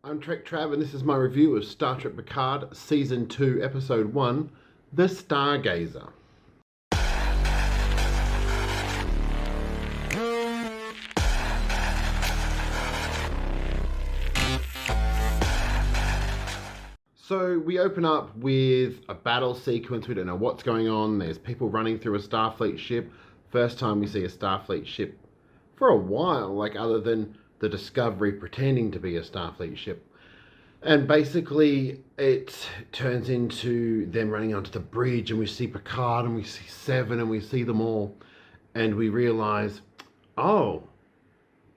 I'm TrekTrav, and this is my review of Star Trek Picard, Season 2, Episode 1, The Stargazer. So we open up with a battle sequence. We don't know what's going on. There's people running through a Starfleet ship. First time we see a Starfleet ship for a while, like other than the Discovery pretending to be a Starfleet ship. And basically it turns into them running onto the bridge, and we see Picard and we see Seven and we see them all. And we realize, oh,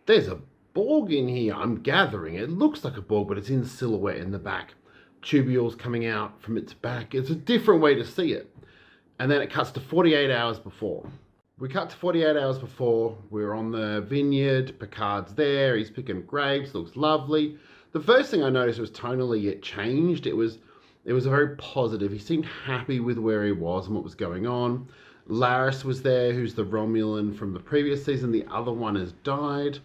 there's a Borg in here. I'm gathering. It looks like a Borg, but it's in silhouette in the back. Tubules coming out from its back. It's a different way to see it. And then it cuts to 48 hours before. We cut to 48 hours before. We're on the vineyard. Picard's there. He's picking grapes. Looks lovely. The first thing I noticed was tonally it changed. It was a very positive. He seemed happy with where he was and what was going on. Laris was there, who's the Romulan from the previous season. The other one has died.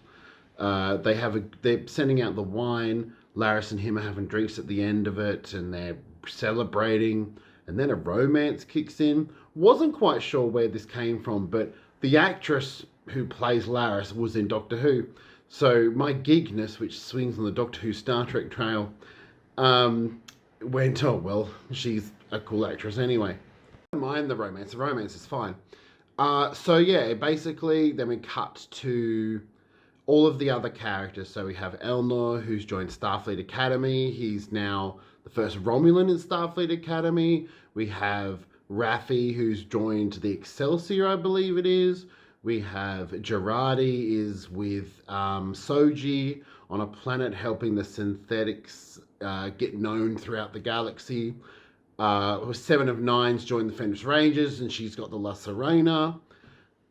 They're sending out the wine. Laris and him are having drinks at the end of it, and they're celebrating. And then a romance kicks in. Wasn't quite sure where this came from, but the actress who plays Laris was in Doctor Who. So my geekness, which swings on the Doctor Who Star Trek trail, went, oh, well, she's a cool actress anyway. I don't mind the romance. The romance is fine. So yeah, basically, then we cut to all of the other characters. So we have Elnor, who's joined Starfleet Academy. He's now the first Romulan in Starfleet Academy. We have Raffi, who's joined the Excelsior, I believe it is. We have Girardi is with Soji on a planet helping the synthetics get known throughout the galaxy. Seven of Nine's joined the Fenris Rangers, and she's got the La Sirena.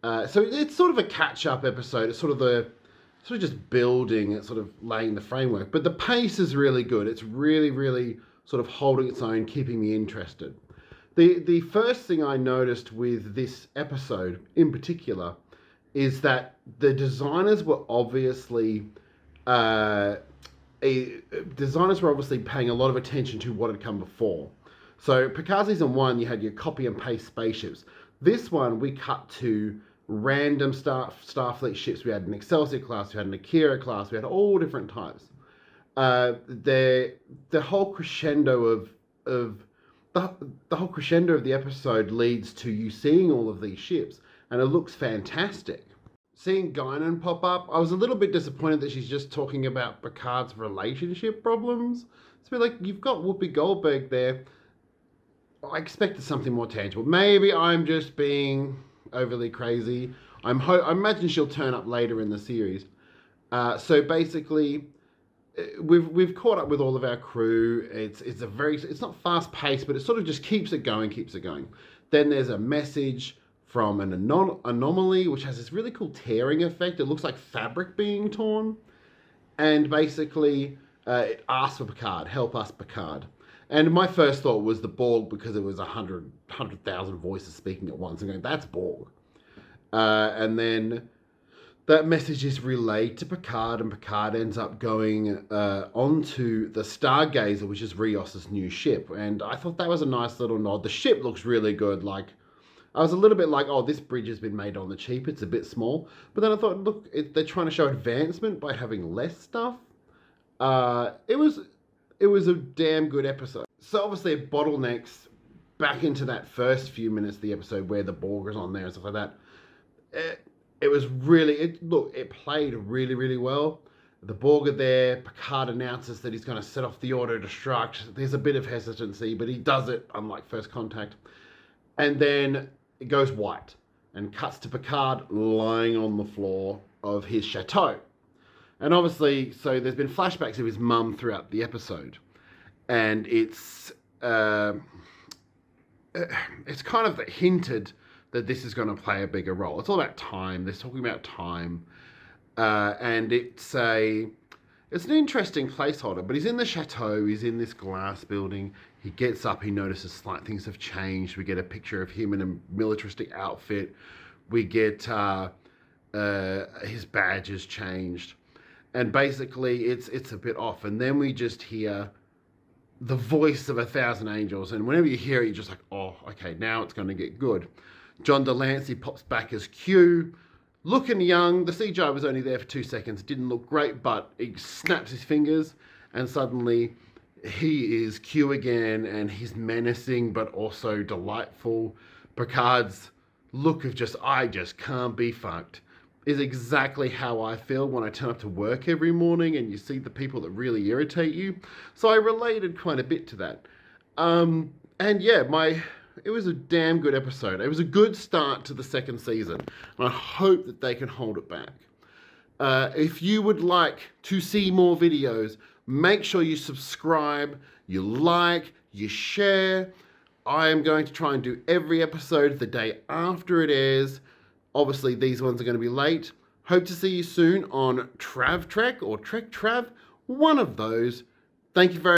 So it's sort of a catch-up episode. It's sort of just building, it's sort of laying the framework. But the pace is really good. It's really, really sort of holding its own, keeping me interested. The first thing I noticed with this episode in particular is that the designers were obviously paying a lot of attention to what had come before. So Picard Season 1, you had your copy and paste spaceships. This one, we cut to random Starfleet ships. We had an Excelsior class, we had an Akira class, we had all different types. The whole crescendo of the episode leads to you seeing all of these ships, and it looks fantastic. Seeing Guinan pop up, I was a little bit disappointed that she's just talking about Picard's relationship problems. It's a bit like, you've got Whoopi Goldberg there. I expected something more tangible. Maybe I'm just being overly crazy. I imagine she'll turn up later in the series. So basically, we've caught up with all of our crew. It's not fast paced, but it sort of just keeps it going. Then there's a message from an anomaly, which has this really cool tearing effect. It looks like fabric being torn. And basically, it asks for Picard, help us, Picard. And my first thought was the Borg, because it was 100,000 voices speaking at once. I'm going, that's Borg. And then that message is relayed to Picard, and Picard ends up going onto the Stargazer, which is Rios's new ship. And I thought that was a nice little nod. The ship looks really good. Like, I was a little bit like, oh, this bridge has been made on the cheap. It's a bit small. But then I thought, look, they're trying to show advancement by having less stuff. It was a damn good episode. So obviously it bottlenecks back into that first few minutes of the episode where the Borg is on there and stuff like that. It played really, really well. The Borg are there. Picard announces that he's going to set off the auto-destruct. There's a bit of hesitancy, but he does it, unlike First Contact. And then it goes white and cuts to Picard lying on the floor of his chateau. And obviously, so there's been flashbacks of his mum throughout the episode. And it's kind of hinted that this is going to play a bigger role. It's all about time. They're talking about time. And it's an interesting placeholder. But he's in the chateau. He's in this glass building. He gets up. He notices slight things have changed. We get a picture of him in a militaristic outfit. We get his badge has changed. and basically it's a bit off. And then we just hear the voice of 1,000 angels, and whenever you hear it, you're just like, oh, okay, now it's going to get good. John Delancey pops back as Q, looking young. The CGI was only there for 2 seconds. It didn't look great, but he snaps his fingers, and suddenly he is Q again, and he's menacing but also delightful. Picard's look of I just can't be fucked is exactly how I feel when I turn up to work every morning and you see the people that really irritate you. So I related quite a bit to that. And yeah, it was a damn good episode. It was a good start to the second season, and I hope that they can hold it back. If you would like to see more videos, make sure you subscribe, you like, you share. I am going to try and do every episode the day after it airs. Obviously, these ones are going to be late. Hope to see you soon on TrekTrav or TrekTrav, one of those. Thank you very much.